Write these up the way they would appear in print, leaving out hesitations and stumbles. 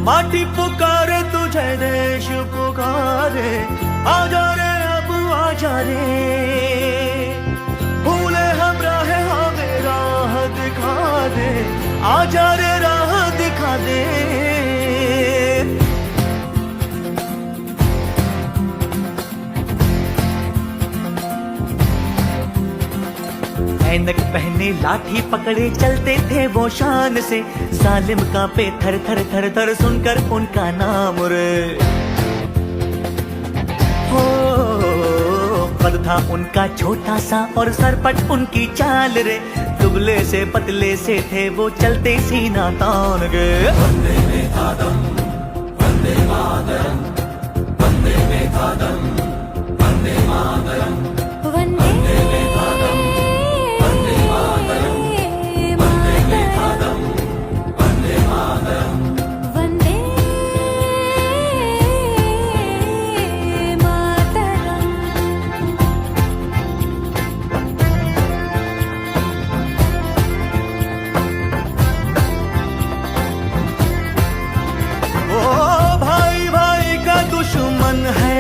माटी पुकारे तुझे देश पुकारे, आजा रे अब आजा रे, भूले हम राह हमें राह दिखा दे, आजा रे राह दिखा दे। ऐनक पहने लाठी पकड़े चलते थे वो शान से, सालिम कांपे थर थर थर थर सुनकर उनका नाम रे। हो कद था उनका छोटा सा और सरपट उनकी चाल रे, दुबले से पतले से थे वो चलते सीना तान गे। वंदे मातरम, वंदे मातरम, वंदे मातरम, वंदे मातरम,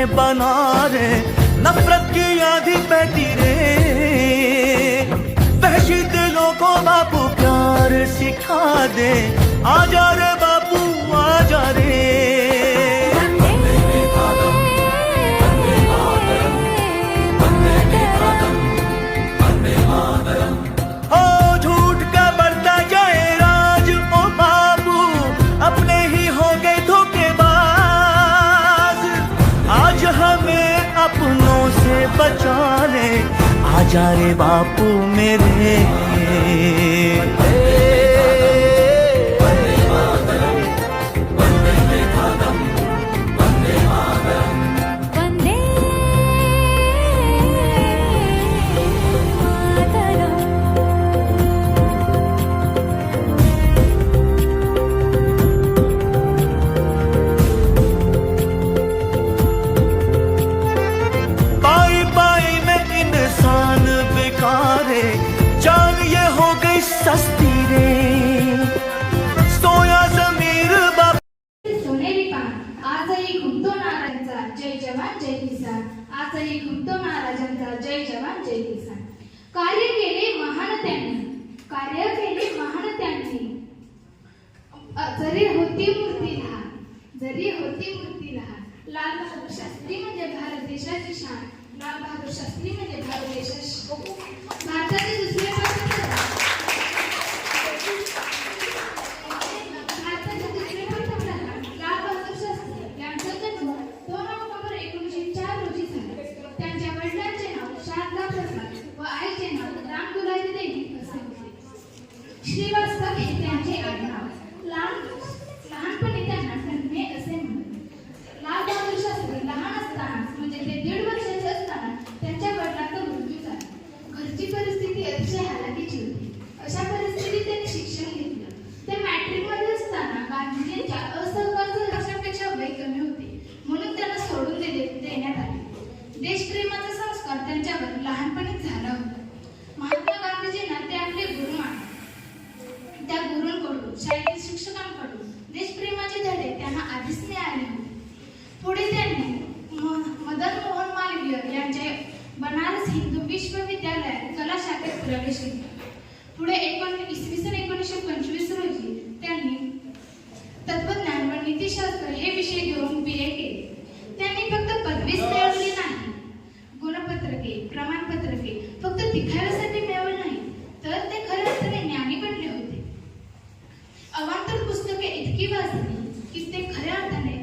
बना रे नफरत की आधी बहती रे, वहशी दिलों को बापू प्यार सिखा दे, आजा रे बापू आजा रे। हो झूठ का बढ़ता जाए राज ओ बापू, अपने ही हो गए धोखेबाज, आज हमें अपनों से बचा ले, आजा रे बापू मेरे। जान ये हो गई सस्ती रे, सोया जमीर बाप। सोनेरी पान आजही घुमतो नाराजांचा, जय जवान जय किसान, आजही घुमतो नाराजांचा, जय जवान जय किसान। कार्य केले महान त्यांनी, कार्य केले महान त्यांनी, जरी होती मूर्ती लहान, जरी होती मूर्ती लहान, लाल बहादूर शास्त्री म्हणजे भारत देशाची शान, लाल बहादूर शास्त्री म्हणजे भारत देशाची भारताचे दुसरे श्रीवास्तव हे त्यांचे आडनाव, लहानपणी त्यांना ठणके असे म्हणत। लाल बहादूर शास्त्री लहान असताना म्हणजे ते 1.5 वर्षाचे असताना त्यांच्या वडिलांचा मृत्यू झाला। घरची परिस्थिती अतिशय हालाकीची होती, अशा परिस्थितीत त्यांनी शिक्षण घेतलं। ते मॅट्रिक मध्ये असताना गांधीजींच्या असहकार लक्षापेक्षा वय कमी होते म्हणून त्यांना सोडून देण्यात आले। देशप्रेमाचा संस्कार त्यांच्यावर लहानपणीच झाला होता। महात्मा गांधीजींना ते आपले गुरु मानले, त्या गुरूंकडून शाळेतील शिक्षकांकडून देशप्रेमाचे धडे त्यांना आधीच मिळाले होते। पुढे त्यांनी मदन मोहन मालवीय यांच्या बनारस हिंदू विश्वविद्यालयात कला शाखेत प्रवेश केला। पुढे इसवी सन 1925 रोजी त्यांनी तत्वज्ञान व नीतिशास्त्र हे विषय घेऊन BA केले। त्यांनी फक्त पदवीच मिळवली नाही, गुणपत्रके प्रमाणपत्रके फक्त दिखाव्यासाठी मिळवली नाही, तर ते खऱ्या अर्थाने ज्ञानी बनले होते। अवांतर पुस्तके इतकी वाचली की ते खऱ्या अर्थाने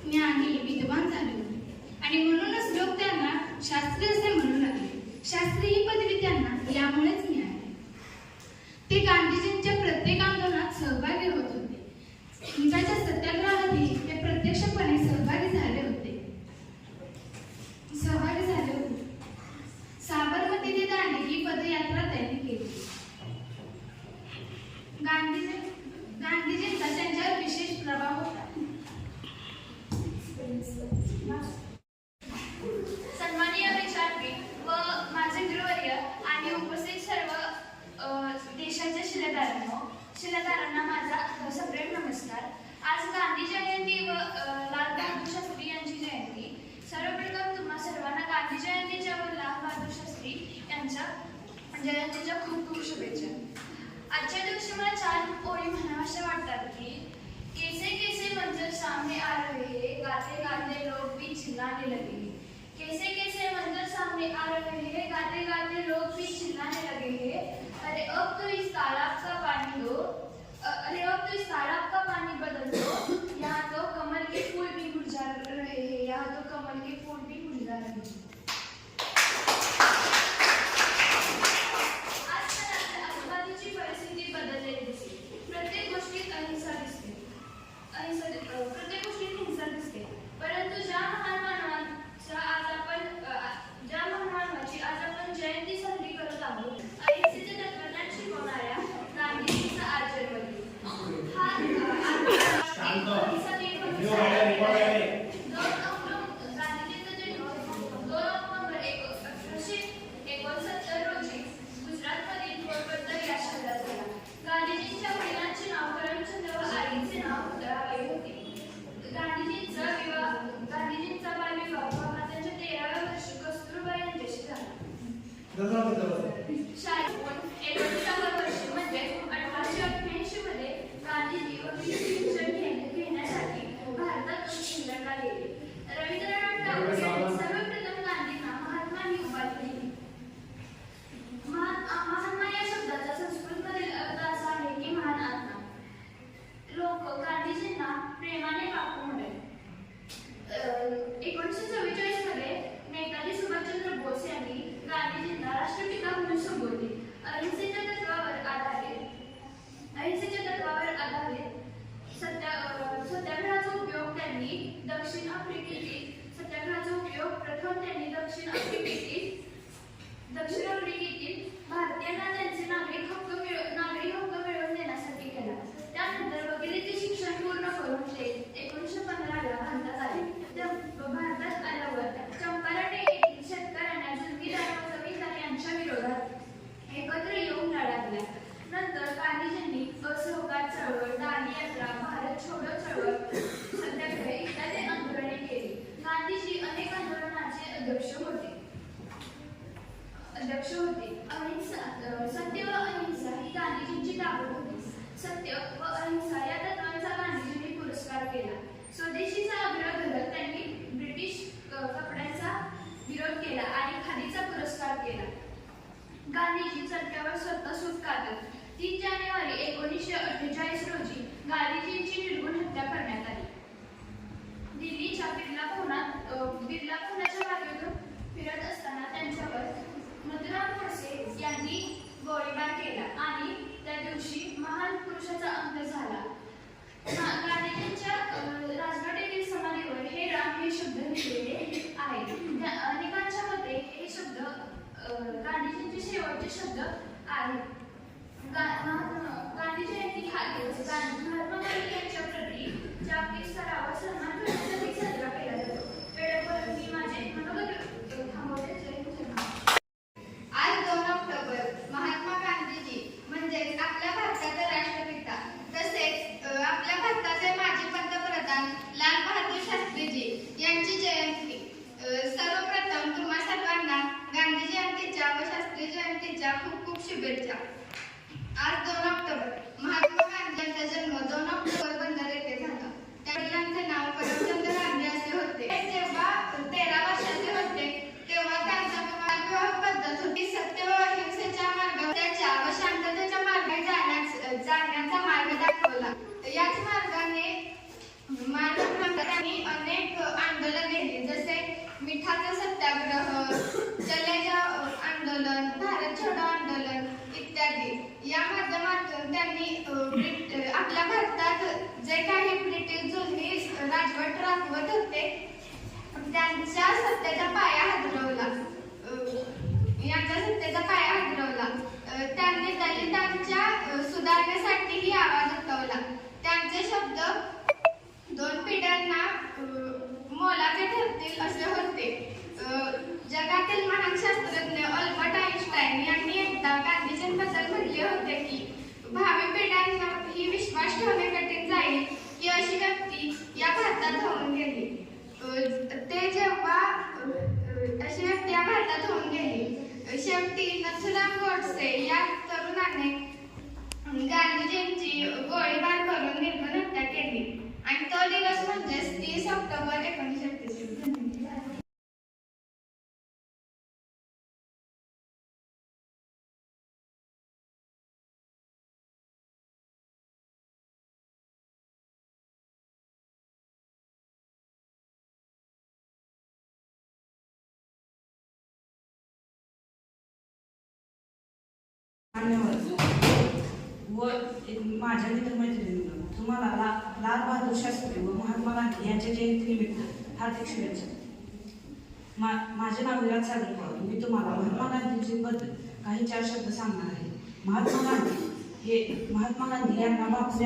ज्ञानी विद्वान झाले होते आणि म्हणूनच लोक त्यांना शास्त्री असे म्हणू लागले। शास्त्री ही पदवी त्यांना यामुळेच मिळाली। ते गांधीजींच्या प्रत्येक आंदोलनात सहभागी होत होते। हिंसाच्या सत्याग्रहातही ते प्रत्यक्षपणे सहभागी झाले होते। साबरमती ते दांडी ही पदयात्रा त्यांनी केली। गांधीजींचा त्यांच्यावर विशेष प्रभाव होता। सन्माननीय विचारपीठ व माझे गुरुवर्य आज गांधी जयंती व लाल बहादूर शास्त्री यांची जयंती. सर्वप्रथम तुम्हा सर्वांना गांधी जयंतीच्या व लाल बहादूर शास्त्री यांच्या जयंतीच्या खूप खूप शुभेच्छा. आजच्या दिवशी मला 4 ओळी म्हणाव्याशा वाटतात की कैसे कैसे मंजर सामने आ रहे हैं, गाते गाते लोग भी चिल्लाने लगे हैं. कैसे कैसे मंजर सामने आ रहे हैं, गाते गाते लोग भी चिल्लाने लगे हैं. अरे अब तो इस तालाब का पानी दो, अरे अब तो इस तालाब का पानी बदल दो. यहाँ तो कमल के फूल भी मुरझा रहे हैं, यहाँ तो कमल के फूल भी मुरझा रहे हैं. आजकाल आजूबाजूची परिस्थिती बदललेली दिसते. प्रत्येक गोष्टीत अहिंसा दिसते. प्रत्येक गोष्टीत हिंसा दिसते. परंतु ज्या महान मानवाची आज आपण जयंती साजरी करत आहोत, अहिंसेचे तत्वज्ञान शिकवणाऱ्या गांधीजींचा आचरण हा अहिंसा दिन गांधीजींचा जन्म 2 ऑक्टोबर 1869 रोजी गुजरातमधील पोरबंदर या शहरात झाला. गांधीजींच्या वडिलांचे नाव करमचंद व आईचे नाव पुतळाबाई होते. गांधीजींचा बालविवाह त्यांच्या 13व्या वर्षी कस्तुरबा यांच्याशी झाला. शाळेतून 19व्या वर्षी म्हणजे 1888 मध्ये गांधीजी वकील शिक्षण घेण्यासाठी भारतातून इंग्लंडला गेले. रवींद्रनाथ टागोर यांनी सर्वप्रथम गांधींना महात्मा ही उपाधी दिली. महात्मा या शब्दाचा संस्कृतमधील अर्थ असा आहे की महान आत्मा. लोक गांधीजींना प्रेमाने बापू म्हणत. 1944 मध्ये नेताजी सुभाषचंद्र बोस यांनी गांधीजींना राष्ट्रपिता म्हणून संबोधले. अहिंसेच्या तत्वावर आधारित सत्याग्रहाचा उपयोग त्यांनी दक्षिण आफ्रिकेतील भारतीयांना त्यांचे नागरिक हक्क मिळवून देण्यासाठी केला. त्यानंतर वकिलीचे शिक्षण पूर्ण करून ते 1915 भारतात आले. भारतात आल्यावर चंपारण येथील शेतकऱ्यांना जुलमीदार व जमीनदार यांच्या विरोधात एकत्र येऊन लढा दिला. नंतर गांधीजींनी असहकार चळवळ, दांडी यात्रा, भारत छोडो चळवळ, सत्याग्रह इत्यादी आंदोलने केली. गांधीजी अनेक आंदोलनाचे अध्यक्ष होते. सत्य व अहिंसा ही गांधीजींची दावण होती. सत्य व अहिंसा या तत्वांचा गांधीजींनी पुरस्कार केला. स्वदेशीचा आग्रह धरत त्यांनी ब्रिटिश कपड्यांचा विरोध केला आणि खादीचा पुरस्कार केला. गांधीजी चरख्यावर स्वतः सूत कातत. 3 जानेवारी 1948 रोजी गांधीजींची निर्घृण हत्या करण्यात आली. दिल्लीच्या बिर्ला भवनाच्या बागेतून फिरत असताना त्यांच्यावर मधुराम गोडसे यांनी गोळीबार केला आणि त्या दिवशी महान पुरुषाचा अंत झाला. गांधीजींच्या राजघाट येथील समाधीवर हे राम हे शब्द लिहिलेले आहेत. अनेकांच्या मते हे शब्द गांधीजींचे शेवटचे शब्द आहेत. गांधी जयंती हा दिवस महात्मा गांधी यांच्या प्रती जागतिक स्तरावर सन्मान करण्यासाठी साजरा केला जातो. वेळेवर मी माझे मनोगत थांबवले. आज 2 ऑक्टोबर महात्मा गांधीजी म्हणजेच आपल्या भारताचे राष्ट्रपिता तसेच आपल्या भारताचे माजी पंतप्रधान लाल बहादूर शास्त्रीजी यांची जयंती. सर्वप्रथम तुम्हा सर्वांना गांधी जयंतीच्या व शास्त्री जयंतीच्या खूप खूप शुभेच्छा. आज 2 ऑक्टोबर महात्मा गांधी यांचा जन्म 2 ऑक्टोबर बंदर येथे झाला. त्या वडिलांचे नाव करमचंद गांधी असे होते. जेव्हा 13 वर्षाचे होते तेव्हा त्यांचा विवाह पद्धत होती. सत्य व अहिंसेच्या मार्गाच्या व शांततेच्या मार्गाने जाण्याचा मार्ग दाखवला. याच मार्गाने त्यांनी अनेक आंदोलन केली, जसे मिठाचा सत्याग्रह, चले जाओ आंदोलन, भारत छोडो आंदोलन इत्यादी. या माध्यमातून त्यांनी आपल्या भारतात जे काही ब्रिटिश जुलमी राजवट राखवत होते त्यांच्या सत्तेचा पाया हादरवला. त्यांनी दलितांच्या सुधारणेसाठीही आवाज उठवला. त्यांचे शब्द 2 पिढ्यांना मोलाचे ठरतील असे होते. जगातील महान शास्त्रज्ञ अल्बर्ट आइन्स्टाईन यांनी एकदा गांधीजींबद्दल म्हटले होते की भावी पिढ्यांना ही विश्वास ठेवणे कठीण जाईल की अशी ते जेव्हा अशी त्या भारतात होऊन गेली, शेवटी नथुराम गोडसे या तरुणाने गांधीजींची गोळीबार करून निर्मम हत्या केली आणि तो दिवस म्हणजेच 30 ऑक्टोबर 1938. व माझ्या मित्रमैत्रिणींनो, तुम्हाला लाल बहादूर शास्त्री व महात्मा गांधी यांच्या जयंतीनिमित्त हार्दिक शुभेच्छा. माझे नाव विराज सागर पवार. मी तुम्हाला महात्मा गांधीजींबद्दल काही 4 शब्द सांगणार आहे. महात्मा गांधी यांना बापू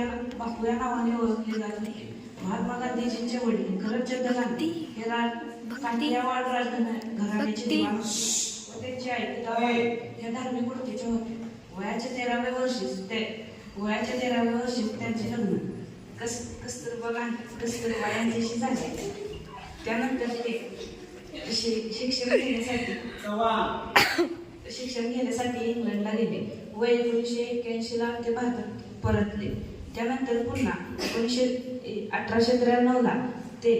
या नावाने ओळखले जात होते. महात्मा गांधीजींचे वडील करमचंद गांधी हे काठियावाड राजघराण्याचे दिवाण होते व त्यांची आई विधवा हे धार्मिक वृत्तीचे होते. वयाच्या 13व्या वर्षी त्यांचे लग्न कस्तुरबा यांच्याशी झाले. त्यानंतर ते शिक्षण घेण्यासाठी इंग्लंडला गेले व 1981 ते भारतात परतले. त्यानंतर पुन्हा 1893 ते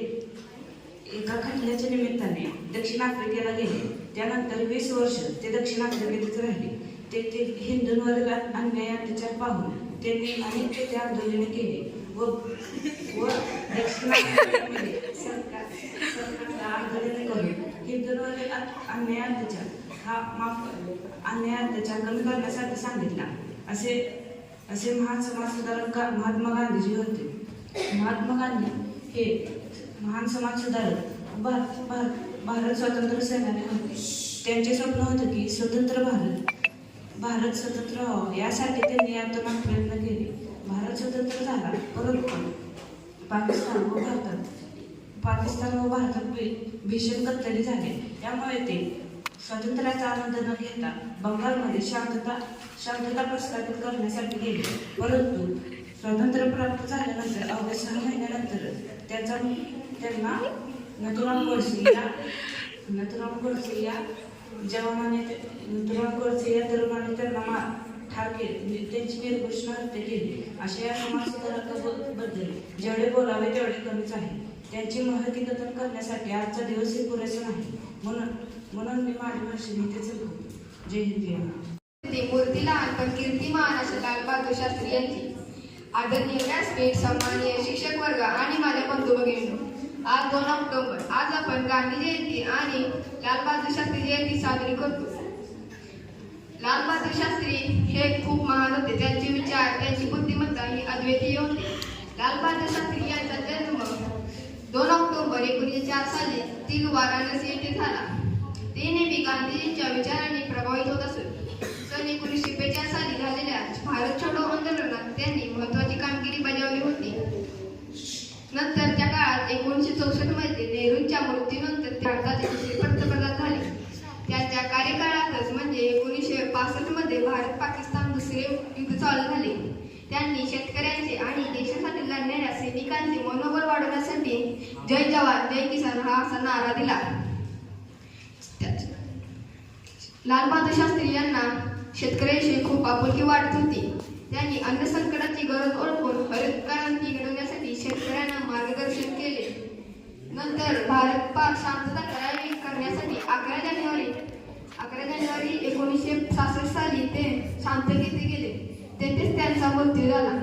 एका खटल्याच्या निमित्ताने दक्षिण आफ्रिकेला गेले. त्यानंतर 20 वर्ष ते दक्षिण आफ्रिकेतच राहिले. तेथील हिंदूंवर अन्याय अत्याचार पाहून त्यांनी अनेक तेथे आंदोलने केली व दक्षिण आफ्रिकेमध्ये सरकारला आंदोलने करून हिंदूंवरील अन्याय अत्याचार कमी करण्यासाठी सांगितला. असे महान समाजसुधारक महात्मा गांधीजी होते. महात्मा गांधी हे महान समाजसुधारक भारत स्वातंत्र्य सेनानी होते. त्यांचे स्वप्न होते की स्वतंत्र भारत स्वतंत्र व्हावा, यासाठी त्यांनी आतोनात प्रयत्न केले. भारत स्वतंत्र झाला, परंतु पाकिस्तान व भारतात भीषण कत्तली झाले. त्यामुळे ते स्वातंत्र्याचा आनंद न घेता बंगालमध्ये शांतता प्रस्थापित करण्यासाठी गेले. परंतु स्वातंत्र्य प्राप्त झाल्यानंतर अवघ्या 6 महिन्यानंतर त्यांना नथुराम गोडसे या तरुणाने त्यांना ठार केले. त्यांची निर्घृष्ण हत्या केली. अशा या समाजसुधारकाबद्दल जेवढे बोलावे तेवढे कमीच आहे. त्यांची महती कथन करण्यासाठी आजचा दिवस हे पुरेसा नाही. म्हणून मी माझी भाषण इथे संपवतो. जय हिंद, जय महाराष्ट्र. मूर्ती लहान पण कीर्तिमान अशा लाल बहादूर शास्त्री यांची आदरणीय व्यासपीठ, सन्माननीय शिक्षक वर्ग आणि माझ्या बंधू भगिनींनो, आज 2 ऑक्टोबर आज आपण गांधी जयंती आणि लाल बहादूर शास्त्री जयंती साजरी करतो. लाल बहादूर शास्त्री हे खूप महान होते. त्यांचे विचार, त्यांची बुद्धिमत्ता ही अद्वितीय होती. लाल बहादूर शास्त्री यांचा जन्म 2 ऑक्टोबर 1904 साली तिल वाराणसी येथे झाला. ते नेहमी गांधीजींच्या विचारांनी प्रभावित होत असत. सन 1945 साली झालेल्या भारत छोडो आंदोलनात त्यांनी महत्त्वाची कामगिरी बजावली होती. नंतरच्या काळात 1964 मध्ये नेहरूंच्या मृत्यूनंतर ते भारताचे दुसरे पंतप्रधान झाले. त्यांच्या कार्यकाळातच म्हणजे 1965 मध्ये भारत पाकिस्तान दुसरे युद्ध चालू झाले. त्यांनी शेतकऱ्यांचे आणि देशासाठी लढणाऱ्या सैनिकांचे मनोबल वाढवण्यासाठी जय जवान जय किसान हा असा नारा दिला. लाल बहादूर शास्त्री यांना शेतकऱ्यांशी खूप आपुलकी वाटत होती. त्यांनी अन्न संकटाची गरज ओळखून हरित क्रांती घडवण्यासाठी शेतकऱ्यांना मार्गदर्शन केले. नंतर भारत पाक शांतता करावी करण्यासाठी 11 जानेवारी 1966 साली ते शांततेत गेले. तेथेच त्यांचा मृत्यू झाला.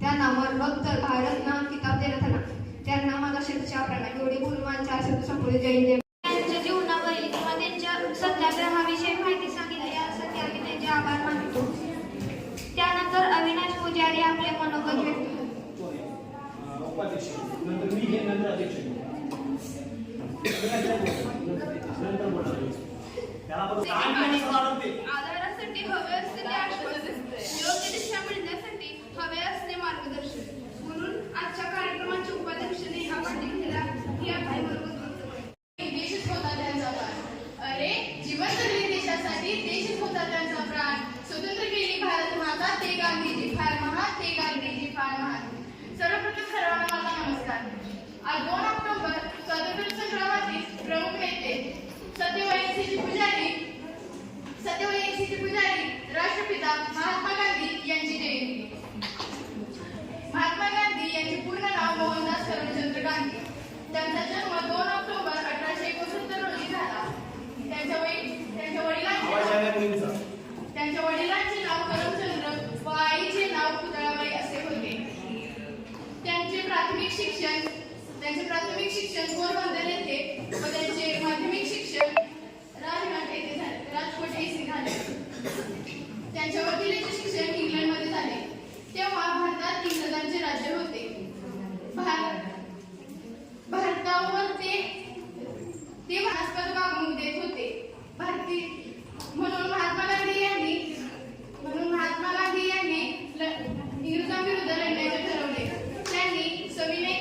त्यांना मरणोत्तर भारत नाम किताब देण्यात आला. त्यांना माझा शेतकऱ्यांना एवढे बोलून 4 शब्द संपले. जय जय. त्यांच्या जीवनावरील किंवा त्यांच्या सत्याग्रहाविषयी माहिती सांगितली यासाठी आम्ही त्यांचे आभार मानतो. त्यानंतर अविनाश पुजारी आपले मनोगत व्यक्त आधारासाठी हवे असते ते आश्वासन, योग्य दिशा मिळण्यासाठी हवे असते मार्गदर्शन. म्हणून आजच्या कार्यक्रमाचे उपाध्यक्षाने हा पाटील केला ही आपली देशच होता त्यांचा प्राण. अरे जिवंत दिले देशासाठी, देशच होता त्यांचा प्राण. स्वतंत्र केली भारत माता, ते गांधीजी फार महान, ते गांधीजी फार महान. सर्वप्रथम सर्वांना माझा नमस्कार. आज 2 ऑक्टोबर स्वातंत्र्य सत्यवयीचे पुजारी राष्ट्रपिता महात्मा गांधी यांची जयंती. महात्मा गांधी यांचे पूर्ण नाव मोहनदास करमचंद गांधी. त्यांचा जन्म 2 ऑक्टोबर 1869 रोजी झाला. त्यांच्या वडिलांचे नाव करमचंद्र व आईचे नाव पुतळाबाई असे होते. त्यांचे प्राथमिक शिक्षण पोरबंदर येथे व त्यांचे माध्यमिक शिक्षण राजकोट येथे झाले. त्यांच्या वकिलीचे शिक्षण इंग्लंडमध्ये झाले. तेव्हा भारतात इंग्रजांचे राज्य होते. भारतावर ते वनस्पत वागणूक देत होते. म्हणून महात्मा गांधी यांनी इंग्रजांविरुद्ध लढण्याचे ठरवले. त्यांनी सविनय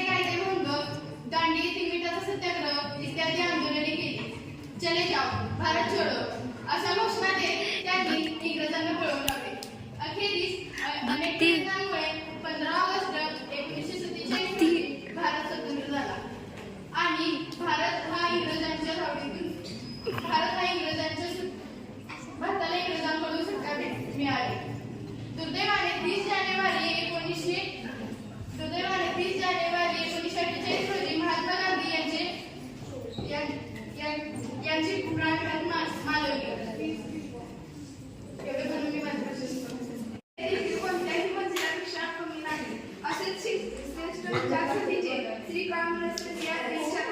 कायदेभंग, दांडी तिमिटाचा सत्याग्रह इत्यादी आंदोलने केली. चले जाओ भारत छोडो अशा घोषणा देत त्यांनी इंग्रजांना पळवून लावले. अखेरीस अनेक प्रयत्नांमुळे 15 ऑगस्ट 1947 रोजी भारत स्वतंत्र झाला आणि भारताला इंग्रजांकडून सुटका मिळाली. दुर्दैवाने 30 जानेवारी 1948 रोजी महात्मा गांधी यांची प्राणघात मालवली. एवढे म्हणून मी माझं भाषण संपवते. कोणत्याही मंजिलापेक्षा कमी नाही असेच श्रेष्ठ विचारसरणीचे श्री काँग्रेस या देशाच्या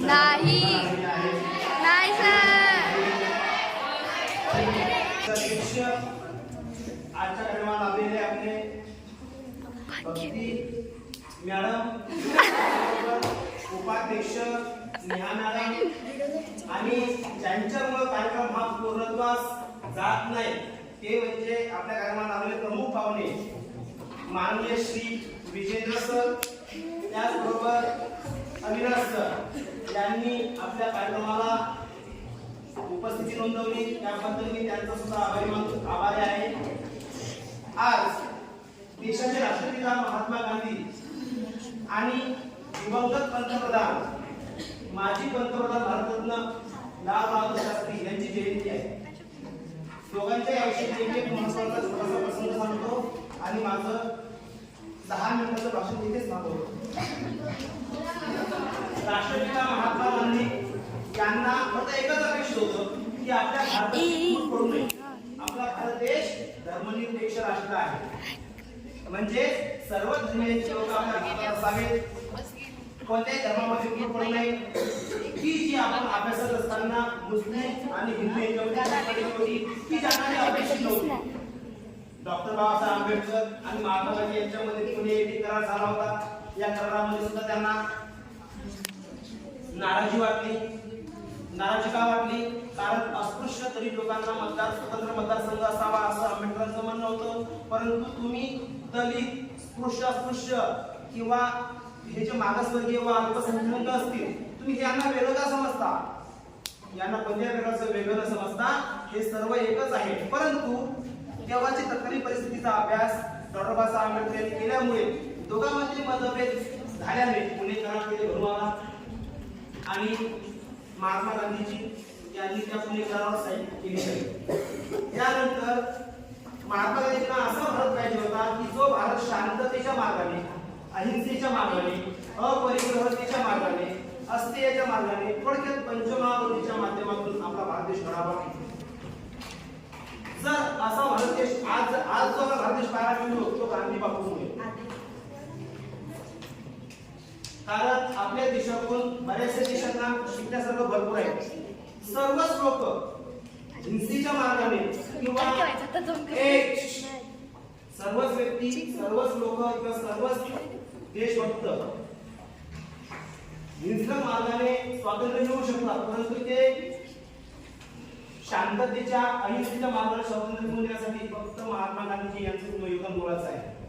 नाही नाही सर. आजच्या कार्यक्रमाला आलेले आपले भक्ती मॅडम, उपाध्यक्ष नेहा मॅडम आणि ज्यांच्यामुळे कार्यक्रम हा पूर्णत्वास जात नाही ते म्हणजे आपल्या कार्यक्रमाला आलेले प्रमुख पाहुणे माननीय श्री विजेंद्र सर, त्याचबरोबर अविनाश सर यांनी आपल्या कार्यक्रमाला उपस्थिती नोंदवली. त्याबद्दल मी त्यांचा सुद्धा आभारी आहे. आज देशाचे राष्ट्रपिता महात्मा गांधी आणि दिवंगत पंतप्रधान माजी पंतप्रधान भारतरत्न लाल बहादूर शास्त्री यांची जयंती आहे. दोघांच्या याविषयी एक महत्त्वाचा छोटासा प्रसंग सांगतो आणि माझं 10 मिनिटाचं भाषण तिथेच थांबवतो. राष्ट्रपिता महात्मा गांधी यांना फक्त एकच अपेक्षित होतं की आपल्या भारतात फूट पडू नये. आपला भारत देश धर्मनिरपेक्ष राष्ट्र आहे, म्हणजे सर्व धर्मीयांचे लोक आपल्या भारतात असावेत, कोणत्याही धर्मामध्ये फूट पडू नये. ही जी आपण अभ्यासात असताना मुस्लिम आणि हिंदू यांच्यामध्ये होती ती जाणणे अपेक्षित नव्हती. डॉक्टर बाबासाहेब आंबेडकर आणि महात्मा गांधी यांच्यामध्ये पुणे येथे करार झाला होता. या करारामध्ये सुद्धा त्यांना नाराजी का वाटली? कारण अस्पृश्य गरीब लोकांना स्वतंत्र मतदारसंघ असावा असं आंबेडकरांचं म्हणणं होतं. परंतु तुम्ही दलित, अस्पृश्य किंवा हे जे मागासवर्गीय व अल्पसंख्याक असतील, तुम्ही यांना वेगळं का समजता? यांना कोणत्या प्रकारचं वेगळं न समजता हे सर्व एकच आहे. परंतु तेव्हाची तत्कालीन परिस्थितीचा अभ्यास डॉक्टर बाबासाहेब आंबेडकर यांनी केल्यामुळे दोघांमध्ये मतभेद झाल्याने पुणे करारामध्ये घडून आला आणि महात्मा गांधीजी यांनी त्या पुणे करारावर सही केली. त्यानंतर महात्मा गांधींना असा भारत पाहिजे होता की जो भारत शांततेच्या मार्गाने, अहिंसेच्या मार्गाने, अपरिग्रहतेच्या मार्गाने, अस्तेयच्या मार्गाने, थोडक्यात पंचमहाभूतीच्या माध्यमातून आपला भारत देश घडावा. जर असा भारत देश आज जो भारत देश पाहायला मिळतो तो गांधी बापूमुळे. कारण आपल्या देशातून बऱ्याचशा देशांना शिकण्यासारखं भरपूर आहे. सर्वच लोक हिंसेच्या मार्गाने किंवा सर्वच व्यक्ती, सर्वच लोक किंवा सर्वच देशभक्त हिंसक मार्गाने स्वातंत्र्य मिळवू शकतात, परंतु ते शांततेच्या, अहिंसेच्या मार्गाने स्वातंत्र्य मिळवून देण्यासाठी फक्त महात्मा गांधी यांचं योगदान मोलाचं आहे.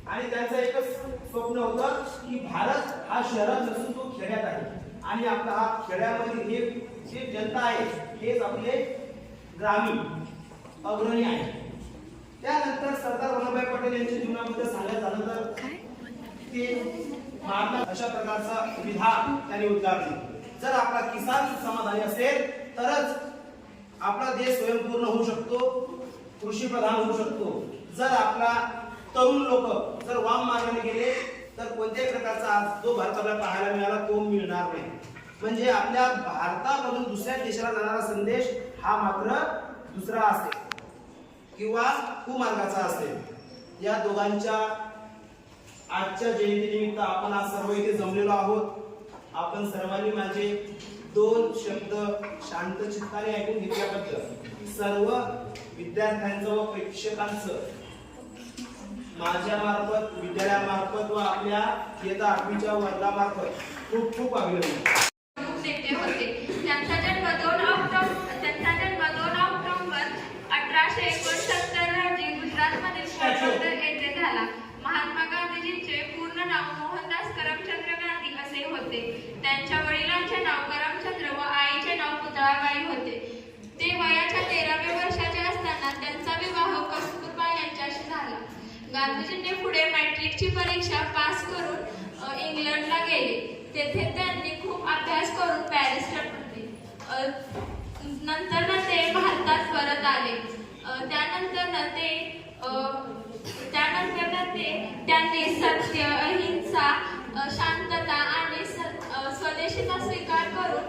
आणि त्यांचं एकच स्वप्न होतं की भारत हा शहरात नसून तो खेड्यात आहे आणि आपला हा खेड्यामध्ये हे जे जनता आहे हेच आपले ग्रामीण अग्रणी आहे. त्यानंतर सरदार वल्लभभाई पटेल यांच्या जीवनाबद्दल सांगायचं झालं तर ते महात्मा अशा प्रकारचा विधान त्यांनी उद्गारले. जर आपला किसान समाधानी असेल तरच आपला देश स्वयंपूर्ण होऊ शकतो, कृषी प्रधान होऊ शकतो. जर आपला तरुण लोक जर वाम मार्गाने गेले तर कोणत्याही प्रकारचा आज जो भारताला पाहायला मिळाला तो मिळणार नाही. म्हणजे आपल्या भारतामधून दुसऱ्या देशाला जाणारा संदेश हा मात्र दुसरा असेल किंवा कुमार्गाचा असेल. या दोघांच्या आजच्या जयंतीनिमित्त आपण आज सर्व इथे जमलेलो आहोत. आपण सर्वांनी माझे 2 शब्द शांत चित्ताने ऐकून घेतल्याबद्दल सर्व विद्यार्थ्यांचं व प्रेक्षकांचं माझ्या मार्फत, विद्यालयामार्फत व आपल्या इयत्ता 8वीच्या वर्गामार्फत खूप खूप अभिनंदन. नेते होते. त्यांचा जन्म 2 ऑक्टोबर 1869 रोजी गुजरातमधील पोरबंदर येथे झाला. महात्मा गांधीजींचे पूर्ण नाव मोहनदास करमचंद गांधी असे होते. त्यांच्या वडिलांचे नाव करमचंद्र व आईचे नाव पुतळाबाई होते. ते वयाच्या 13व्या वर्षाचे असताना त्यांचा विवाह कस्तुरबा यांच्याशी झाला. गांधीजींनी पुढे मॅट्रिकची परीक्षा पास करून इंग्लंडला गेले. तेथे त्यांनी खूप अभ्यास करून पॅरिसला पडले. नंतर ते भारतात परत आले. त्यानंतर त्यांनी सत्य, अहिंसा, शांतता आणि स्वदेशीचा स्वीकार करून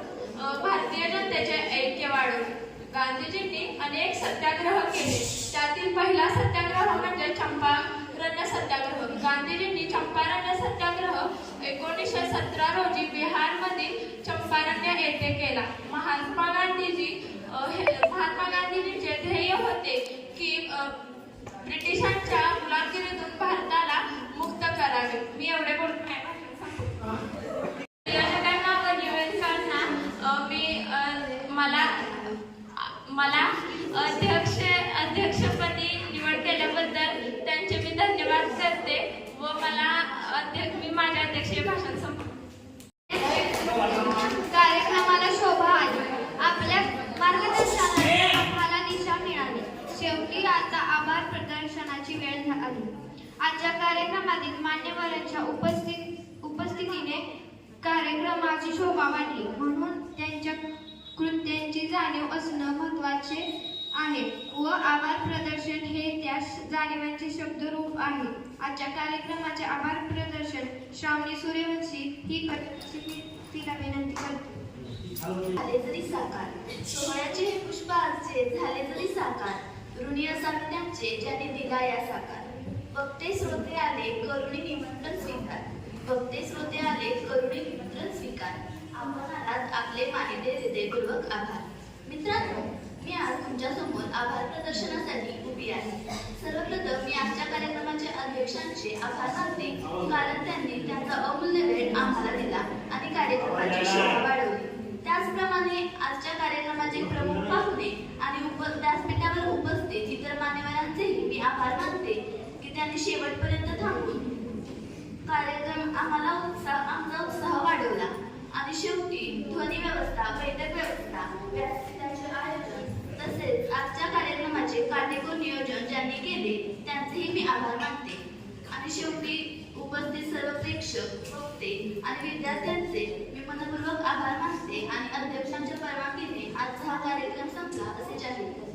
भारतीय जनतेचे ऐक्य वाढवले. गांधीजींनी अनेक सत्याग्रह केले. त्यातील पहिला सत्याग्रह म्हणजे चंपारण सत्याग्रह. गांधीजींनी चंपारण सत्याग्रह 1917 रोजी बिहारमधील चंपारण येथे केला. महात्मा गांधीजींचे ध्येय होते की ब्रिटिशांच्या गुलामगिरीतून भारताला मुक्त करावे. मी एवढे बोलून नियोजकांना व निवेदकांना मला अध्यक्षपदी निवड केल्याबद्दल त्यांचे मी धन्यवाद करते व मी माझ्या अध्यक्षीय भाषण संपवते. कार्यक्रमाला शोभा आली. आपल्या मार्गदर्शनाने आम्हाला दिशा मिळाली. शेवटी आता आभार प्रदर्शनाची वेळ आली. आजच्या कार्यक्रमातील मान्यवरांच्या उपस्थितीने कार्यक्रमाची शोभा वाढली. म्हणून त्यांच्या कृत्यांची जाणीव असणं महत्त्वाचे आहे व आभार प्रदर्शन हे त्या जाणीवांचे शब्दरूप आहे. आजच्या कार्यक्रमाचे आभार प्रदर्शन श्रावणी सूर्यवंशी ही तिला विनंती करते. झाले जरी साकार, सोहळ्याचे हे पुष्प आजचे झाले जरी साकार, ऋणी असावे त्यांचे ज्याने दिला या साकार. बघते श्रोते आले करुणी निमंत्रण स्वीकार, बघते श्रोते आले करुणी निमंत्रण स्वीकार. आपण आलात आपले मानिते हृदयपूर्वक आभार. मित्रांनो, मी आज तुमच्या समोर आभार प्रदर्शनासाठी उभी आहे. सर्वप्रथम मी आजच्या कार्यक्रमाचे अध्यक्षांचे आभार मानते, कारण त्यांनी त्यांचा अमूल्य वेळ आम्हाला दिला आणि कार्यक्रमाची शोभा वाढवली. त्याचप्रमाणे आजच्या कार्यक्रमाचे प्रमुख पाहुणे आणि व्यासपीठावर उपस्थित इतर मान्यवरांचेही मी आभार मानते की त्यांनी शेवटपर्यंत थांबून आमचा उत्साह वाढवला. आणि शेवटी ध्वनी व्यवस्था, बैठक व्यवस्था, व्यासपीठाचे आयोजन तसेच आजच्या कार्यक्रमाचे काटेकोर नियोजन ज्यांनी केले त्यांचेही मी आभार मानते. आणि शेवटी उपस्थित सर्व प्रेक्षक, वक्ते आणि विद्यार्थ्यांचे मी मनपूर्वक आभार मानते आणि अध्यक्षांच्या परवानगीने आजचा हा कार्यक्रम संपला असे जाहीर करते.